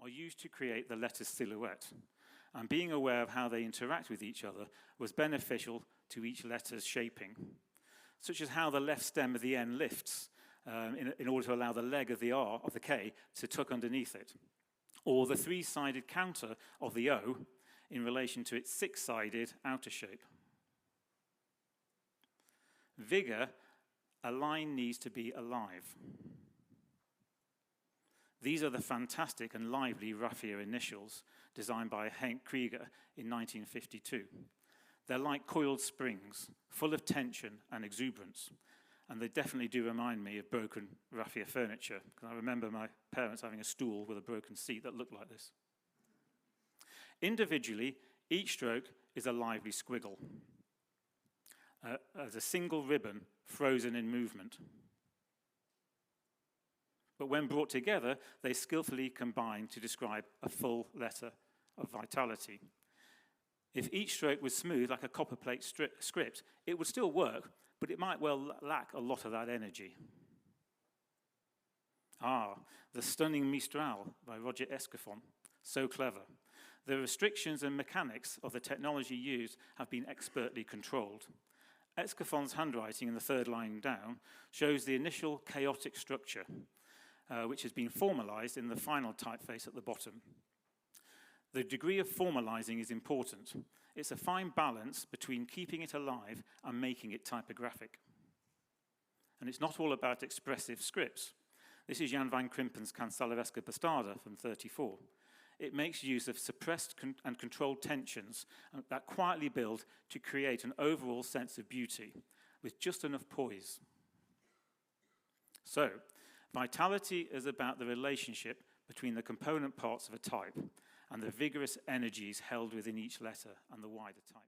are used to create the letter's silhouette, and being aware of how they interact with each other was beneficial to each letter's shaping, such as how the left stem of the N lifts in order to allow the leg of the R, of the K, to tuck underneath it, or the three-sided counter of the O in relation to its six-sided outer shape. Vigor, a line needs to be alive. These are the fantastic and lively raffia initials designed by Henk Krieger in 1952. They're like coiled springs, full of tension and exuberance, and they definitely do remind me of broken raffia furniture, because I remember my parents having a stool with a broken seat that looked like this. Individually, each stroke is a lively squiggle, as a single ribbon frozen in movement. But when brought together, they skillfully combine to describe a full letter of vitality. If each stroke was smooth like a copperplate script, it would still work, but it might well lack a lot of that energy. The stunning Mistral by Roger Escafon. So clever. The restrictions and mechanics of the technology used have been expertly controlled. Escafon's handwriting in the third line down shows the initial chaotic structure, which has been formalized in the final typeface at the bottom. The degree of formalizing is important. It's a fine balance between keeping it alive and making it typographic. And it's not all about expressive scripts. This is Jan van Krimpen's Cansalaveska Bastarda from 34. It makes use of suppressed and controlled tensions that quietly build to create an overall sense of beauty with just enough poise. So, vitality is about the relationship between the component parts of a type and the vigorous energies held within each letter and the wider type.